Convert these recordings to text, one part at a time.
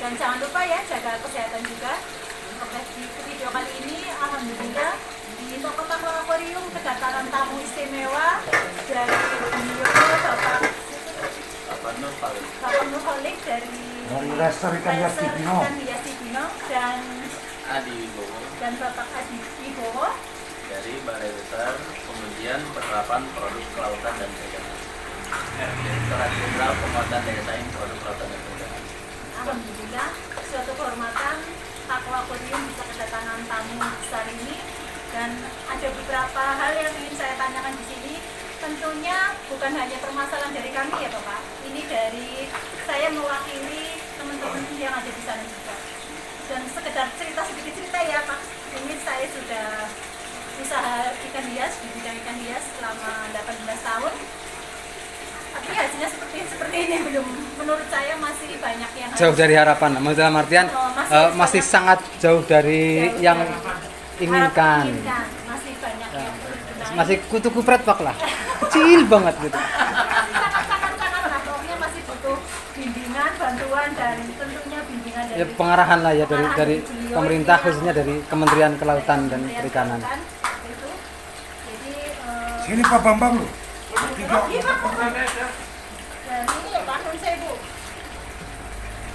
Dan jangan lupa ya, jaga kesehatan juga. Oke, di video kali ini alhamdulillah di Toko Tamu Akuarium kedatangan tamu istimewa dari beliau Bapak Nur Holik dari Resto Ikan Hias Cibinong dan Adi Wibowo dan Bapak Adi Wibowo dari Balai Besar Pengujian Penerapan Produk Kelautan dan Perikanan. Direktorat Jenderal Penguatan Daya Saing Produk Kelautan dan Perikanan. Alhamdulillah, suatu kehormatan Aqua Aquarium bisa kedatangan tamu besar ini, dan ada beberapa hal yang ingin saya tanyakan di sini. Tentunya bukan hanya permasalahan dari kami ya Bapak, ini dari saya mewakili teman-teman yang ada di sana juga. Dan sekedar sedikit cerita ya Pak, ini saya sudah usaha ikan hias, di bidang ikan hias selama 18 tahun. Tapi hasilnya seperti ini belum, menurut saya masih banyak yang jauh dari harapan, dalam artian masih sangat jauh dari yang inginkan. Masih banyak yang Masih kutu kupret pak lah, kecil banget gitu. sangat lah, pokoknya masih butuh bimbingan, bantuan, dan tentunya bimbingan dari Pengarahan lah ya dari beliau, pemerintah, ya. khususnya dari Kementerian Kelautan dan Perikanan. Itu. Jadi Sini Pak Bambang loh. dan ini ya Pak Nun saya Bu.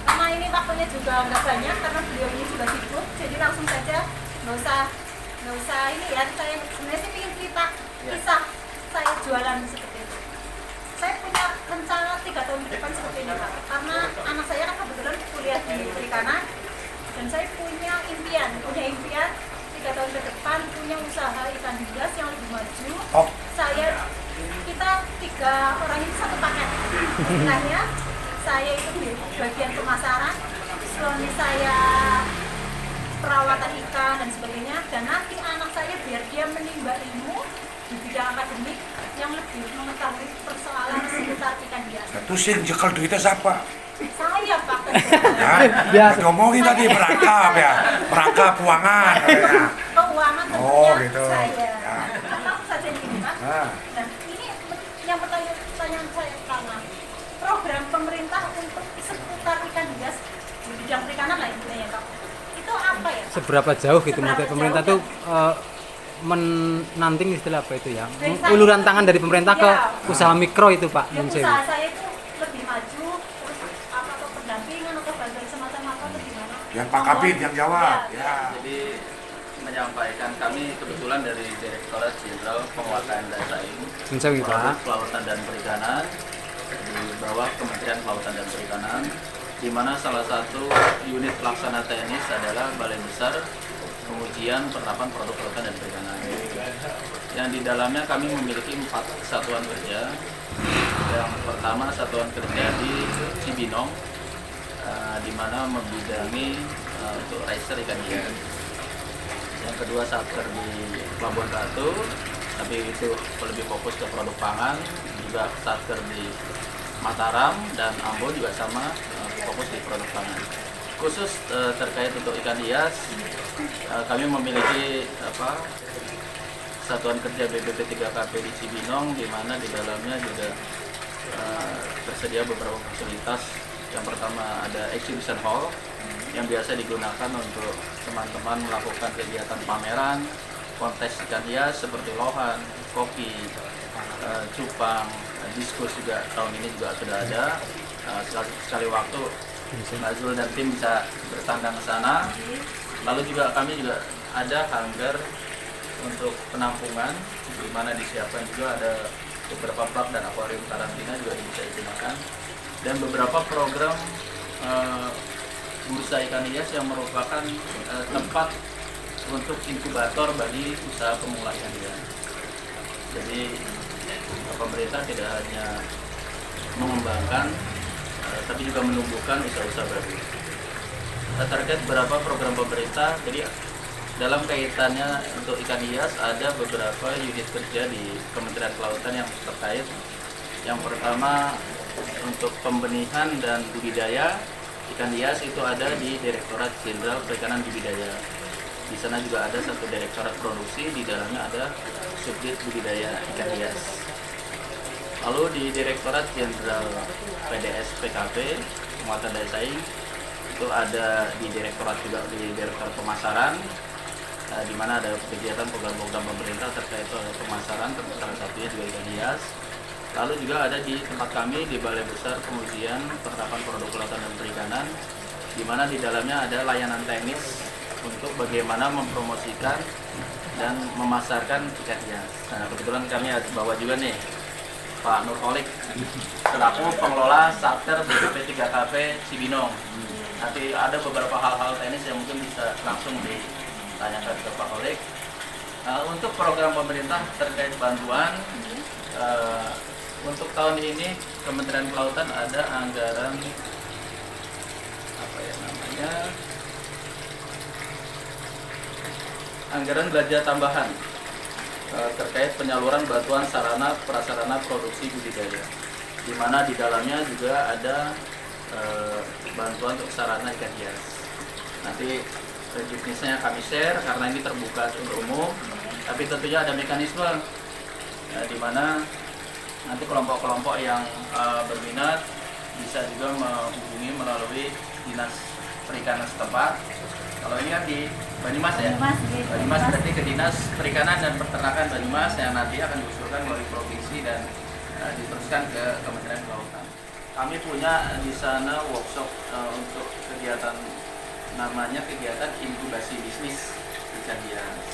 Karena ini waktunya juga nggak banyak karena beliau ini juga sibuk, jadi langsung saja nggak usah ini ya. Saya sebenarnya sih ingin cerita kisah saya jualan seperti itu. Saya punya rencana 3 tahun ke depan seperti ini Pak, karena anak saya kan kebetulan kuliah di perikanan, dan saya punya impian 3 tahun ke depan punya usaha ikan hias yang lebih maju. Oh. Kita 3 orang itu satu paket. Istilahnya saya itu di bagian pemasaran, suami saya perawatan ikan dan sebagainya, dan nanti anak saya biar dia menimba ilmu di bidang akademik yang lebih mengetahui persoalan seputar ikan hias. Terus yang jekel duitnya siapa? Saya Pak. Ya, ngomongin tadi perangkap ya, perangkap keuangan. Keuangan tentunya Oh, gitu. saya. Ya. Langsung saja ini Pak. Nah. Dan ini yang pertanyaan saya pertama, program pemerintah untuk seputar ikan hias di bidang perikanan lah intinya Pak. Itu apa ya Pak? Seberapa jauh gitu Seberapa menurut pemerintah jauh, tuh menanting istilah apa itu ya? Dari saya- Uluran tangan dari pemerintah ke Ya. usaha mikro itu Pak. Yang Menurut saya. usaha saya itu lebih maju, terus apa atau pendampingan atau bantuan semacam apa atau gimana? Yang Pak Kabit yang jawab. Ya. Jadi menyampaikan kami kebetulan dari Direktorat Jenderal Penguatan Daya Saing Menurut saya, Produk Pak. Kelautan dan Perikanan di bawah Kementerian Kelautan dan Perikanan, di mana salah satu unit pelaksana teknis adalah Balai Besar Pengujian Penerapan Produk Kelautan dan Perikanan. Yang di dalamnya kami memiliki 4 satuan kerja. Yang pertama satuan kerja di Cibinong, di mana membidangi untuk riser ikan hias. Yang kedua satker di Pelabuhan Ratu, tapi itu lebih fokus ke produk pangan. Juga satker di Mataram dan Ambon juga sama, fokus di produk pangan. Khusus terkait untuk ikan hias, kami memiliki satuan kerja BBP 3KP di Cibinong, di mana di dalamnya juga tersedia beberapa fasilitas. Yang pertama ada exhibition hall yang biasa digunakan untuk teman-teman melakukan kegiatan pameran, kontes ikan hias seperti lohan, kopi, cupang, diskus juga tahun ini juga sudah ada. Sekali waktu Nazrul dan tim bisa bertandang ke sana. Lalu juga kami juga ada hanggar untuk penampungan, di mana disiapkan juga ada beberapa plak dan akuarium karantina juga bisa digunakan, dan beberapa program bursa ikan hias yang merupakan tempat untuk inkubator bagi usaha pemula ikan hias. Jadi pemerintah tidak hanya mengembangkan, tapi juga menumbuhkan usaha-usaha baru. Terkait beberapa program pemerintah, jadi dalam kaitannya untuk ikan hias ada beberapa unit kerja di Kementerian Kelautan yang terkait. Yang pertama untuk pembenihan dan budidaya ikan hias itu ada di Direktorat Jenderal Perikanan Budidaya. Di sana juga ada satu direktorat produksi, di dalamnya ada subdit budidaya ikan hias. Lalu di Direktorat Jenderal PDS PKP Penguatan Daya Saing Itu ada di direktorat juga, di direktorat pemasaran, di mana ada kegiatan program-program pemerintah terkait pemasaran, salah satunya juga ikan hias. Lalu juga ada di tempat kami di Balai Besar Pengujian Penerapan Produk Kelautan dan Perikanan, di mana di dalamnya ada layanan teknis untuk bagaimana mempromosikan dan memasarkan ikan hias. Nah, kebetulan kami bawa juga nih Pak Nurholik selaku pengelola Charter BPP 3KP Cibinong. Nanti ada beberapa hal-hal teknis yang mungkin bisa langsung ditanyakan ke Pak Holik. Untuk program pemerintah terkait bantuan, untuk tahun ini Kementerian Kelautan ada anggaran anggaran belanja tambahan terkait penyaluran bantuan sarana prasarana produksi budidaya, di mana di dalamnya juga ada bantuan untuk sarana ikan hias. Nanti jenisnya kami share karena ini terbuka untuk umum, tapi tentunya ada mekanisme di mana nanti kelompok-kelompok yang berminat bisa juga menghubungi melalui dinas perikanan setempat. Kalau ini kan di Banyumas ya, Banyumas berarti ke dinas perikanan dan peternakan Banyumas yang nanti akan diusulkan melalui provinsi dan diteruskan ke Kementerian Kelautan. Kami punya di sana workshop untuk kegiatan, namanya kegiatan inkubasi bisnis ikan hias.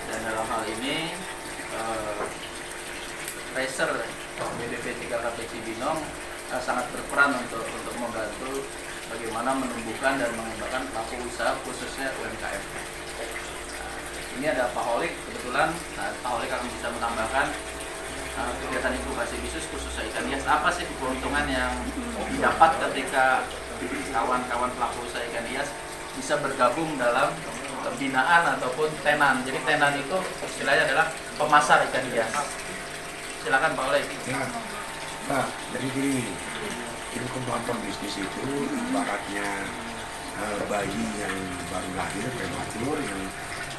Dan dalam hal ini Racer BPP 3KP Cibinong sangat berperan untuk membantu bagaimana menumbuhkan dan mengembangkan pelaku usaha khususnya UMKM. Ini ada Pak Holik kebetulan, Pak Holik akan bisa menambahkan kegiatan inkubasi bisnis khususnya ikan hias. Apa sih keuntungan yang didapat ketika kawan-kawan pelaku usaha ikan hias bisa bergabung dalam pembinaan ataupun tenan. Jadi tenan itu istilahnya adalah pemasar ikan hias. Silakan Pak Holik. Ya, Pak, jadi gini, inkubator bisnis itu ibaratnya bayi yang baru lahir, prematur, yang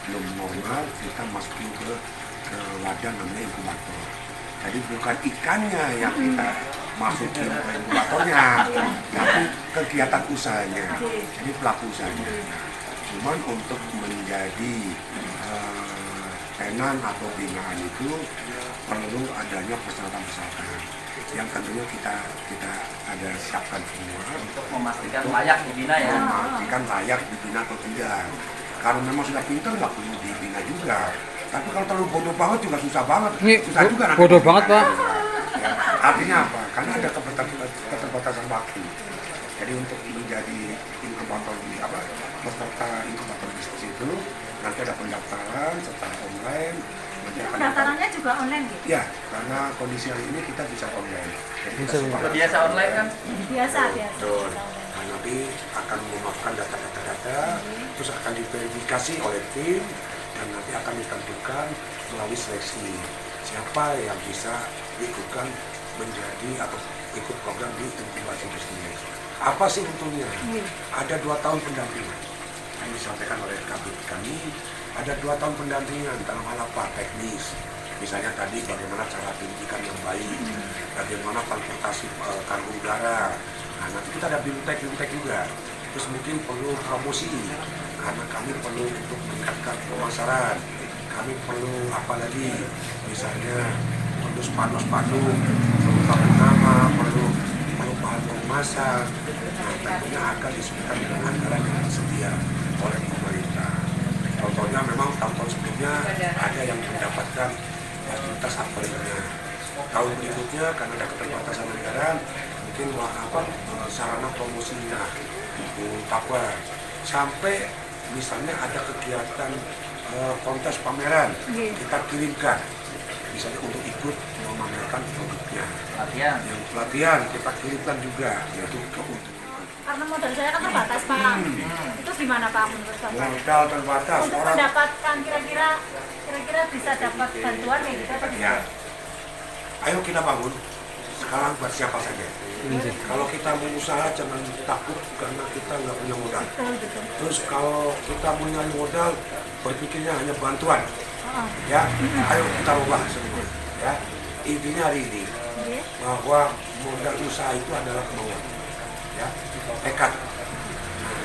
belum normal, kita masukin ke wadah namanya inkubator. Jadi bukan ikannya yang kita masukin ke inkubatornya, tapi kegiatan usahanya, jadi pelaku usahanya. Cuman untuk menjadi tenan atau binaan itu perlu adanya persyaratan-persyaratan yang tentunya kita ada siapkan semua untuk memastikan layak dibina ya. Memastikan layak dibina atau tidak. Karena memang sudah pintar nggak perlu dibina juga. Tapi kalau terlalu bodoh banget juga susah banget. Ini Susah juga nanti bodoh banget, Pak. Ya, artinya apa? Karena ada keterbatasan waktu. Jadi untuk menjadi inkubator peserta inkubator bisnis itu nanti ada pendaftaran secara online. Pendaftarannya juga online gitu? Ya, karena kondisi hari ini kita bisa online. Jadi kita Biasa online kan? Biasa. Nah, nanti akan memasukkan data-data, terus akan diverifikasi oleh tim, dan nanti akan ditentukan melalui seleksi siapa yang bisa diikutkan menjadi atau ikut program di inkubasi bisnis. Apa sih untungnya? Ada 2 tahun pendampingan yang disampaikan oleh kami. Ada 2 tahun pendampingan dalam hal apa? Teknis. Misalnya tadi bagaimana cara pendidikan yang baik, bagaimana transportasi kargo udara. Nah, nanti kita ada bimtek juga. Terus mungkin perlu promosi, karena kami perlu untuk meningkatkan pemasaran. Kami perlu apa lagi? Misalnya perlu spanduk, perlu kartu nama, perlu bahan pengemasan. Nah, tentunya akan disebutkan dengan anggaran yang tersedia oleh pemerintah. Contohnya memang tahun-tahun sebelumnya ada yang mendapatkan fasilitas apelnya. Tahun berikutnya karena ada keterbatasan anggaran, mungkin sarana promosinya tapar. Sampai misalnya ada kegiatan kontes pameran, kita kirimkan misalnya untuk ikut memamerkan produknya. Pelatihan kita kirimkan juga, yaitu keuntungan. Karena modal saya kan terbatas Pak. Itu gimana Pak menurut Bapak? Modal terbatas. Untuk mendapatkan kira-kira bisa dapat bantuan kayak gitu atau ya. Ayo kita bangun. Sekarang buat siapa saja. Kalau kita mau usaha jangan takut karena kita nggak punya modal. Terus kalau kita mau nyari modal berpikirnya hanya bantuan. Ya, ayo kita ubah semua. Ya, intinya hari ini bahwa modal usaha itu adalah kemauan. Ya, tekad.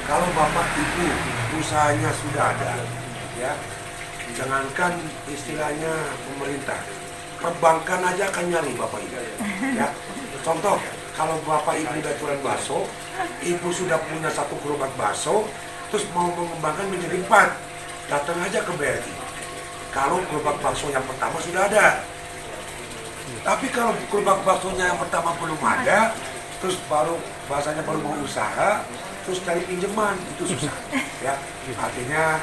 kalau bapak ibu usahanya sudah ada, ya, jangankan istilahnya pemerintah, perbankan aja akan nyari bapak ibu, ya. Contoh, kalau bapak ibu udah jualan bakso, ibu sudah punya 1 gerobak bakso, terus mau mengembangkan menjadi 4, datang aja ke BRI. Kalau gerobak bakso yang pertama sudah ada, tapi kalau gerobak baksonya yang pertama belum ada, terus bahasanya baru mau usaha, terus cari pinjaman, itu susah, ya. Artinya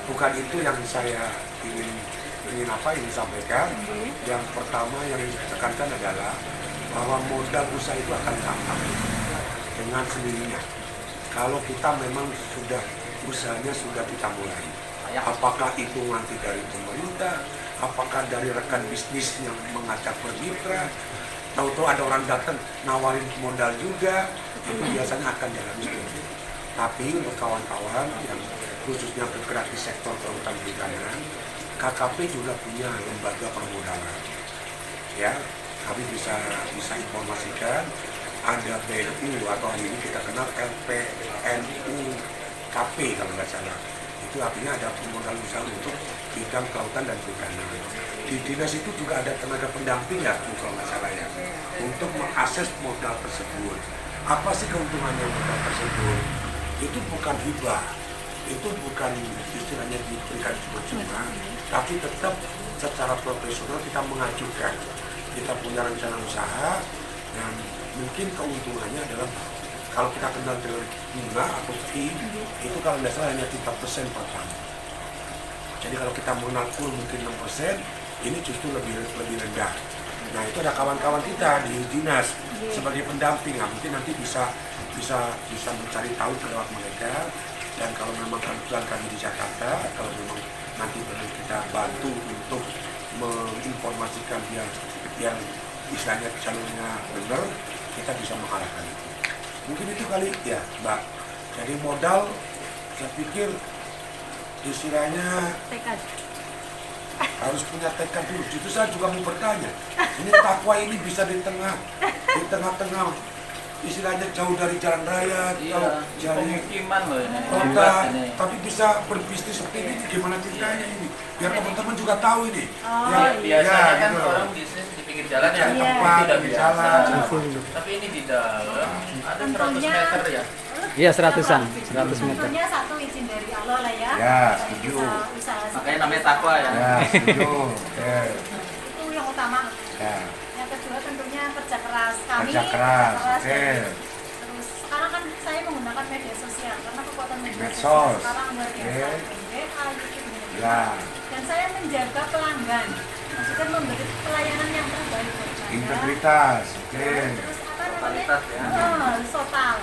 bukan itu yang saya ingin sampaikan. Yang pertama yang ditekankan adalah bahwa modal usaha itu akan gampang dengan sendirinya. Kalau kita memang usahanya sudah kita mulai, apakah itu nanti dari pemerintah, apakah dari rekan bisnis yang mengajak bermitra, tahu-tahu ada orang datang nawarin modal juga, itu biasanya akan jalan seperti itu. Tapi untuk kawan-kawan yang khususnya bergerak di sektor kelautan perikanan, KKP juga punya lembaga permodalan. Ya, kami bisa informasikan ada BNU atau hari ini kita kenal LPNU KP kalau nggak salah. Itu artinya ada modal usaha untuk bidang kelautan dan perikanan. Di dinas itu juga ada tenaga pendamping ya, kalau nggak salah ya, untuk mengakses modal tersebut. Apa sih keuntungannya modal tersebut? Itu bukan hibah, itu bukan istilahnya diberikan cuma-cuma, tapi tetap secara profesional kita mengajukan. Kita punya rencana usaha, dan mungkin keuntungannya adalah kalau kita kenal dengan bunga atau fee, itu kalau nggak salah hanya 3% per tahun. Jadi kalau kita mengenal kur mungkin 6%, ini justru lebih rendah. Nah itu ada kawan-kawan kita di dinas sebagai pendamping, nah, mungkin nanti bisa mencari tahu lewat mereka. Dan kalau memang kebetulan kami di Jakarta, kalau memang nanti perlu kita bantu untuk menginformasikan yang istilahnya jalurnya benar, kita bisa mengarahkan itu. Mungkin itu kali ya Mbak. Jadi modal, saya pikir istilahnya harus punya tekad dulu. Justru saya juga mau bertanya, ini takwa ini bisa di tengah-tengah istilahnya jauh dari jalan raya, jauh dari pemukiman loh ini. kota, tapi bisa berbisnis seperti ini gimana ceritanya ini? Biar teman-teman juga tahu ini. Biasanya kan gitu. orang bisnis di pinggir jalan ya, tempat tidak di biasa. jalan. Tapi ini di dalam ada 100 meter ya. Iya, 100-an, 100 meter. Tentunya satu izin dari Allah lah ya. Ya, setuju. Usaha Makanya namanya takwa ya. Ya, setuju. Oke. itu yang utama. Ya, Yang kedua tentunya kerja keras kami. kerja keras. Oke. dan terus sekarang kan saya menggunakan media sosial karena kekuatan media Medsos. sosial sekarang luar biasa. Oke. WA, YouTube, Ya, dan saya menjaga pelanggan. Maksudnya memberi pelayanan yang terbaik buat saya. integritas. Oke. Terus apa namanya? Kualitas ya. Total.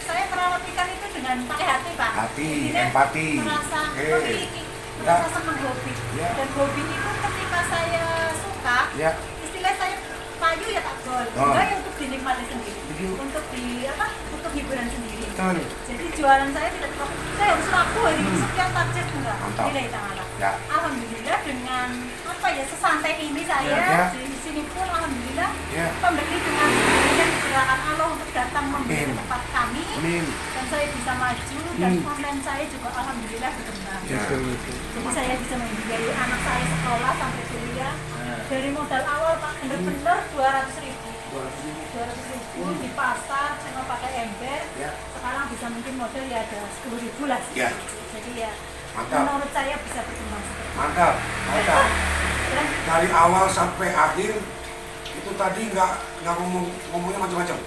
Saya merawat ikan itu dengan pakai hati, Pak. Hati, Jadi, empati. Merasa Oke. memiliki, Ya. merasa senang hobi. Ya. Dan hobi itu ketika saya suka, Ya, istilah saya payu ya tak gol. Oh. Enggak ya untuk dinikmati sendiri. Setuju. Untuk untuk hiburan sendiri. betul. Jadi jualan saya tidak terpaku. Saya harus laku hari ini sekian target enggak. Mantap. Nilai ta'ala. Ya. Alhamdulillah dengan apa ya sesantai ini saya Ya. di sini pun alhamdulillah Ya. pembeli dengan sendirinya digerakkan Allah untuk datang membeli Amin. ke tempat kami Amin. dan saya bisa maju dan konten saya juga alhamdulillah berkembang. Ya. Jadi saya bisa membiayai anak saya sekolah sampai kuliah Nah, dari modal awal Pak bener-bener 200.000 di pasar cuma pakai ember. Ya. Sekarang bisa mungkin modal ya ada 10.000 lah. Ya. Jadi ya Mantap. menurut saya bisa berkembang seperti itu. Mantap. Mantap. Dan Dari awal sampai akhir itu tadi nggak ngomongnya macam-macam.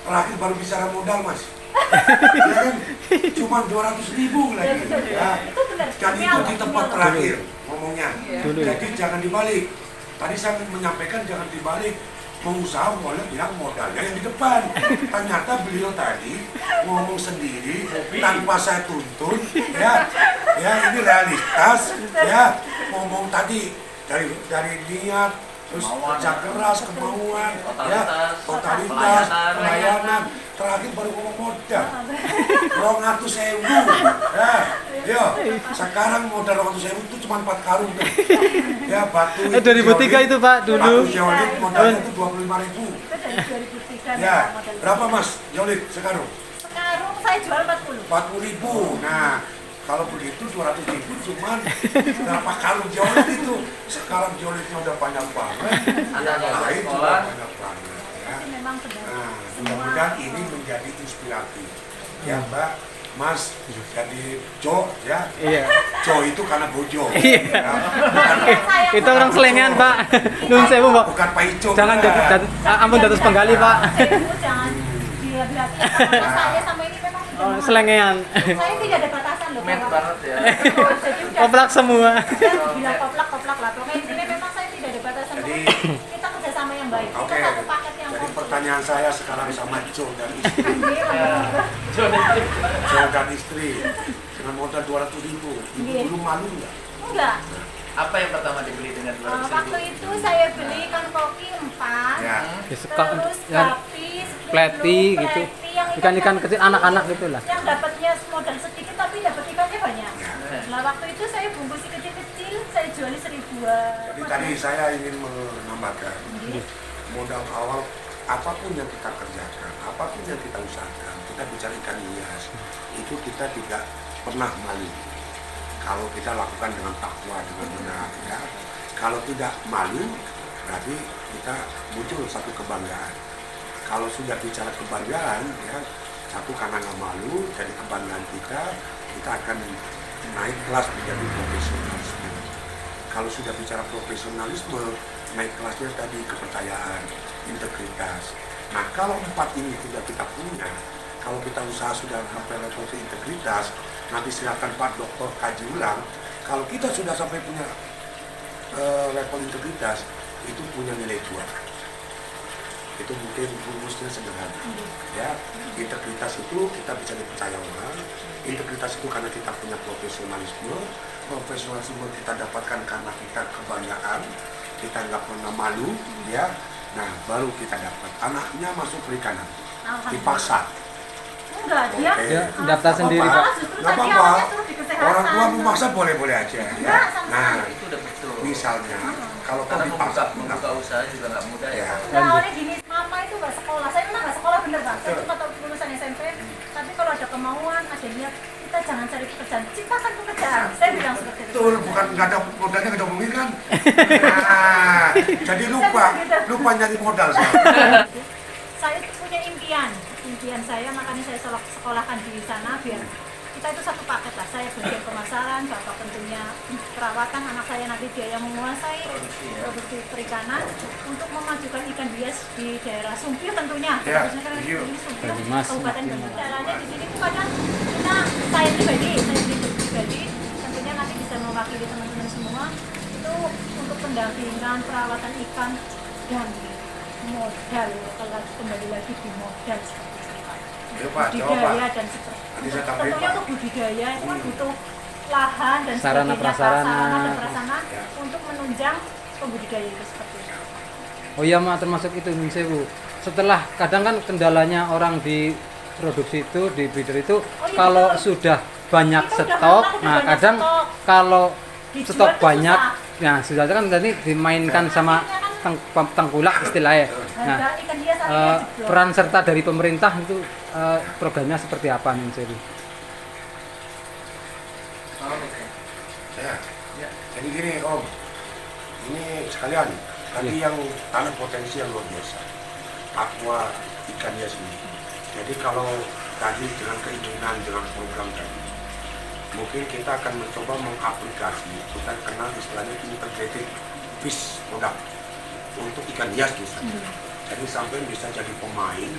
Terakhir baru bicara modal Mas. Ya kan? Cuma 200.000 lagi. Ya. itu benar. Dan Demi itu Allah, di demi tempat Allah. terakhir ngomongnya. Dulu. Jadi jangan dibalik. Tadi saya menyampaikan jangan dibalik. Pengusaha boleh bilang modalnya yang di depan. Ternyata beliau tadi ngomong sendiri tanpa saya tuntun. Ya ini realitas. Ya ngomong tadi dari niat, terus Kemauan. kerja keras, kemauan, ya, Totalitas. pelayanan, terakhir baru ngomong modal. 200.000. Ya, sekarang modal 200.000 itu cuma 4 karung tuh. Ya, batu. 2003 itu Pak, dulu. Batu Jaulit modalnya itu 25.000. Itu dari 2003 Ya, modal. berapa Mas Jaulit sekarang? Sekarang saya jual 40. 40.000. Nah, kalau begitu 200.000 cuman berapa karung jolet itu? Sekarang joletnya udah banyak banget. Anak-anak Yang lain juga sekolah. banyak banget. Ya. Jadi memang benar. Nah, Semua mudah-mudahan ini menjadi inspiratif. Ya, Mbak, Mas, jadi Jo, ya. Iya. Jo itu karena bojo. Iya. Ya. Itu orang selengean, Pak. Nun sewu, Pak. Bukan Pak Ico. Jangan bukan. ampun dados penggali, Pak. Sewu jangan dilihat-lihat. Karena saya sama ini memang sudah Oh, mahal. selengean. Saya tidak ada batasan loh. Met Pak. banget ya. Jadi udah Koplak semua. bilang koplak lah. Pokoknya intinya memang saya tidak ada batasan. Jadi- Pokoknya kita kerjasama yang baik. Oke. Kita satu paket yang Jadi komplit. pertanyaan saya sekarang sama Jo dan istri. Iya. Jo dan istri dengan modal 200.000. Ibu Iya. dulu malu nggak? Enggak. Apa yang pertama dibeli dengan 200.000? Waktu itu saya beli ikan koki 4. Ya. Terus Ya, gapi, pleti gitu. yang Ikan-ikan kecil anak-anak gitu lah. Yang dapatnya modal sedikit tapi dapat ikannya banyak. Ya. Nah waktu itu saya bungkus kecil-kecil, saya jual 1.000-an. Jadi tadi saya ingin menambahkan modal awal apapun yang kita kerjakan, apapun yang kita usahakan, kita bicara ikan hias, itu kita tidak pernah malu. Kalau kita lakukan dengan takwa, dengan benar, ya. Kalau tidak malu, berarti kita muncul satu kebanggaan. Kalau sudah bicara kebanggaan, ya, satu karena nggak malu, jadi kebanggaan kita akan naik kelas menjadi profesionalisme. Kalau sudah bicara profesionalisme, naik kelasnya tadi kepercayaan, integritas. Nah, kalau 4 ini sudah kita punya, kalau kita usaha sudah sampai level ke integritas, nanti silakan Pak Dokter kaji ulang. Kalau kita sudah sampai punya level integritas, itu punya nilai jual. Itu mungkin rumusnya sederhana. Ya, integritas itu kita bisa dipercaya orang. Integritas itu karena kita punya profesionalisme. Profesionalisme kita dapatkan karena kita kebanggaan, kita nggak pernah malu, ya. Nah, baru kita dapat. Anaknya masuk perikanan, dipaksa. Enggak, dia Oke. Ya, daftar sendiri, Pak. Justru Nggak tadi apa-apa. awalnya tuh di kesehatan. Orang tua memaksa boleh-boleh aja. Ya. Enggak, sama Nah, Itu udah betul. misalnya kalau kau Karena dipaksa, membuka usaha juga nggak mudah ya. ya. Nah, awalnya gini, mama itu nggak sekolah. Saya memang nggak sekolah bener Pak. Saya cuma tahu lulusan SMP. Tapi kalau ada kemauan, ada niat, kita jangan cari pekerjaan. Ciptakan pekerjaan. Saya bilang seperti itu. Betul, bukan nggak ada modalnya nggak ada omongin kan? Nah, jadi lupa nyari modal. Saya itu punya impian saya, makanya saya sekolahkan di sana biar kita itu satu paket lah. Saya bagian pemasaran, bapak tentunya perawatan, anak saya nanti dia yang menguasai produksi perikanan untuk memajukan ikan hias di daerah Sumpil tentunya. Ya, Khususnya karena iya. di Sumpil, Mas, Kabupaten makin Bandung. Caranya di sini tuh kadang kita saya pribadi tentunya nanti bisa mewakili teman-teman semua itu untuk pendampingan perawatan ikan dan modal, kalau kembali lagi di modal seperti itu Pak. Ya, Pak, jawab, Budidaya Pak. dan Tadi saya tambahin, tentunya Pak. untuk budidaya itu kan butuh lahan dan Sarana sebagainya, prasarana. sarana dan prasarana Ya. untuk menunjang pembudidaya itu seperti itu. Oh iya, Mak, termasuk itu Nun sewu. Setelah kadang kan kendalanya orang di produksi itu di breeder itu iya, kalau betul. sudah banyak Kita udah stok, makan, udah nah banyak kadang stok. kalau Dijual stok tuh banyak, susah. nah sudah kan tadi dimainkan sama tengkulak istilahnya. Nah, Harga ikan hias eh, akhirnya jeblok. peran serta dari pemerintah itu programnya seperti apa Nun sewu? Ya. Ya. Jadi gini Om, ini sekalian tadi Ya. yang tanam potensi yang luar biasa, aqua ikan hias ini. Jadi kalau tadi dengan keinginan dengan program tadi, mungkin kita akan mencoba mengaplikasi, kita kenal istilahnya integrated fish product untuk ikan hias misalnya. Jadi sampai bisa jadi pemain,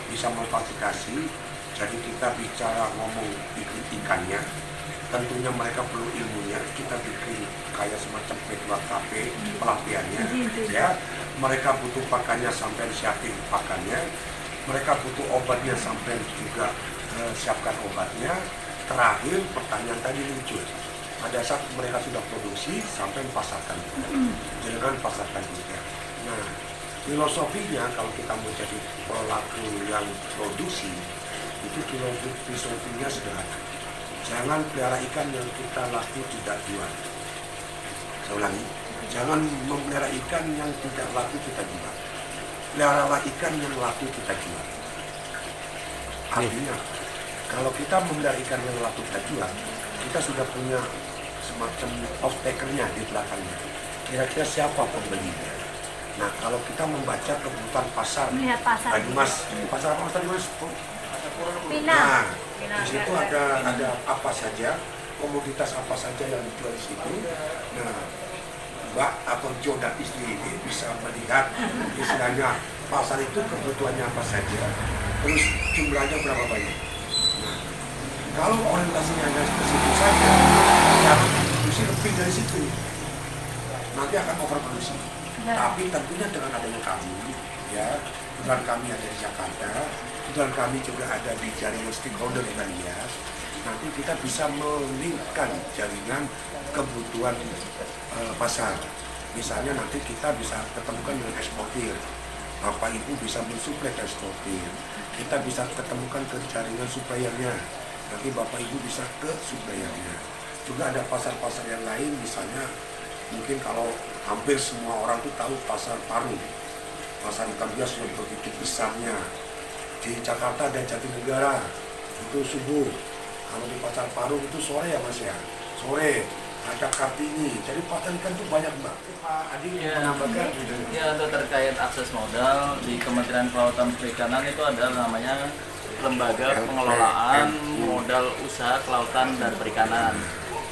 bisa memfasilitasi. Jadi kita bicara ngomong bikin ikannya, tentunya mereka perlu ilmunya. Kita bikin kayak semacam P2 cafe pelatihannya, ya. Mereka butuh pakannya sampai siapin pakannya. Mereka butuh obatnya sampai juga siapkan obatnya. Terakhir pertanyaan tadi muncul. Pada saat mereka sudah produksi sampai pasarkan juga, jangan pasarkan juga. Nah, filosofinya kalau kita mau jadi pelaku yang produksi, itu filosofinya sederhana. Jangan pelihara ikan yang kita laku tidak jual. Saya ulangi, jangan memelihara ikan yang tidak laku kita jual. Peliharalah ikan yang laku kita jual. Artinya, Kalau kita memelihara ikan yang laku kita jual, kita sudah punya semacam off-takernya di belakangnya. Kira-kira siapa pembelinya? Nah, kalau kita membaca kebutuhan pasar Melihat pasar. Banyumas, pasar apa tadi Mas? Pinang. Nah, di situ ada apa saja, komoditas apa saja yang dijual di situ. Nah, Mbak atau Jo dan istri ini bisa melihat istilahnya pasar itu kebutuhannya apa saja, terus jumlahnya berapa banyak. Nah, kalau orientasinya hanya ke situ saja, jangan produksi lebih dari situ, nanti akan overproduksi. Tapi tentunya dengan adanya kami, ya, kebetulan kami ada di Jakarta, kebetulan kami juga ada di jaringan stakeholder yang lihat, nanti kita bisa melingkan jaringan kebutuhan pasar. Misalnya nanti kita bisa ketemukan dengan eksportir, Bapak Ibu bisa mensuplai ke eksportir, kita bisa ketemukan ke jaringan suppliernya, nanti Bapak Ibu bisa ke suppliernya. Juga ada pasar-pasar yang lain, misalnya mungkin kalau hampir semua orang tuh tahu pasar Parung, pasar ikan bias yang begitu besarnya. Di Jakarta dan Jatinegara itu subuh, kalau di pasar Parung itu sore ya Mas ya, sore ada Kartini, jadi pasar ikan itu banyak Mbak. Pak Adi menambahkan Ya, untuk terkait akses modal di Kementerian Kelautan Perikanan itu ada namanya Lembaga Pengelolaan Modal Usaha Kelautan dan Perikanan,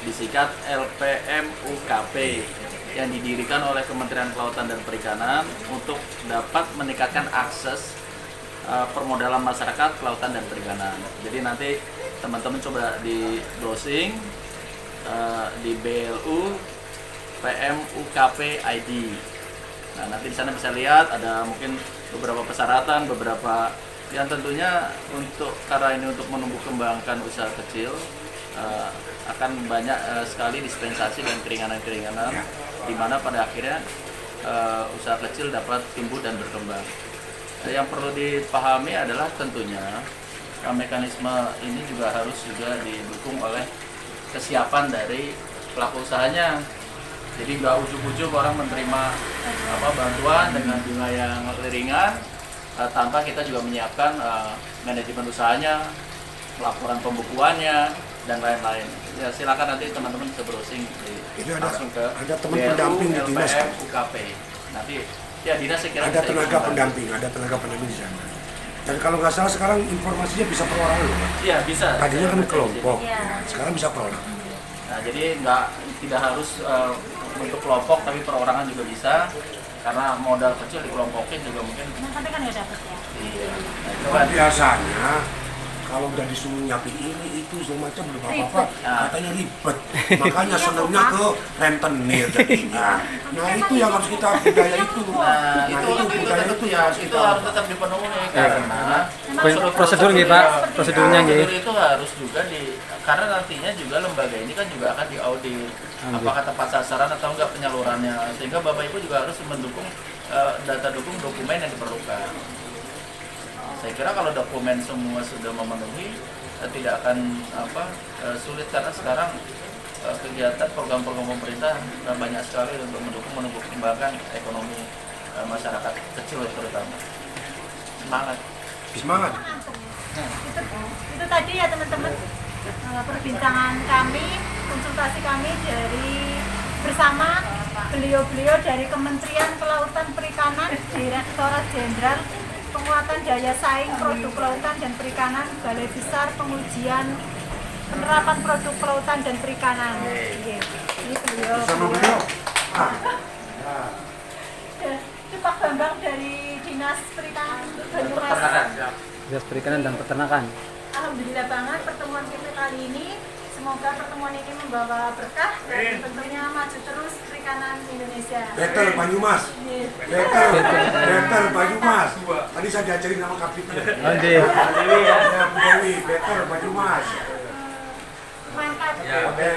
disingkat LPMUKP, yang didirikan oleh Kementerian Kelautan dan Perikanan untuk dapat meningkatkan akses permodalan masyarakat kelautan dan perikanan. Jadi nanti teman-teman coba di browsing di BLU PMUKP ID. Nah, nanti di sana bisa lihat ada mungkin beberapa persyaratan, beberapa yang tentunya untuk karena ini untuk menumbuh kembangkan usaha kecil, akan banyak sekali dispensasi dan keringanan-keringanan di mana pada akhirnya usaha kecil dapat tumbuh dan berkembang. Yang perlu dipahami adalah tentunya mekanisme ini juga harus juga didukung oleh kesiapan dari pelaku usahanya. Jadi nggak ujuk-ujuk orang menerima bantuan dengan bunga yang ringan tanpa kita juga menyiapkan manajemen usahanya, laporan pembukuannya dan lain-lain. Ya, silakan nanti teman-teman bisa browsing langsung ke teman pendamping di dinas kan? UKP. Nanti ya dinas saya kira ada tenaga pendamping di sana. Dan kalau nggak salah sekarang informasinya bisa perorangan loh Pak. Iya, bisa. Tadinya kan kelompok, Iya. sekarang bisa perorangan. Nah, jadi tidak harus untuk kelompok tapi perorangan juga bisa, karena modal kecil dikelompokin juga mungkin. Yang penting kan ya dapat ya. Iya. Nah, itu Kan kan. biasanya kalau udah disuruh nyapi ini itu semacam belum apa-apa, katanya ribet. Makanya senangnya ke rentenir jadinya. Nah itu yang harus kita budaya itu. Nah, itu budaya tetap itu ya, yang harus itu kita harus tetap dipenuhi karena Prosedur nggih Pak, prosedurnya nggih. prosedur itu harus juga karena nantinya juga lembaga ini kan juga akan diaudit apakah tepat sasaran atau enggak penyalurannya, sehingga Bapak Ibu juga harus mendukung data dukung dokumen yang diperlukan. Saya kira kalau dokumen semua sudah memenuhi, tidak akan sulit, karena sekarang kegiatan program-program pemerintah banyak sekali untuk menumbuh kembangkan ekonomi masyarakat kecil terutama. Semangat. semangat. Nah, itu tadi ya teman-teman perbincangan kami, konsultasi kami dari bersama beliau-beliau dari Kementerian Kelautan Perikanan, Direktorat Jenderal Penguatan Daya Saing Produk Kelautan dan Perikanan, Balai Besar Pengujian Penerapan Produk Kelautan dan Perikanan. Ini beliau. Bersama beliau. Itu Pak Bambang dari Dinas Perikanan Banyumas. Dinas Perikanan dan Peternakan. Alhamdulillah banget pertemuan kita kali ini. Semoga pertemuan ini membawa berkah dan tentunya maju terus perikanan Indonesia. Better Banyumas. Better Banyumas. Tadi saya diajarin nama kapiten. Oke. Ya, Bu Dewi, Better Banyumas. Mantap. Oke.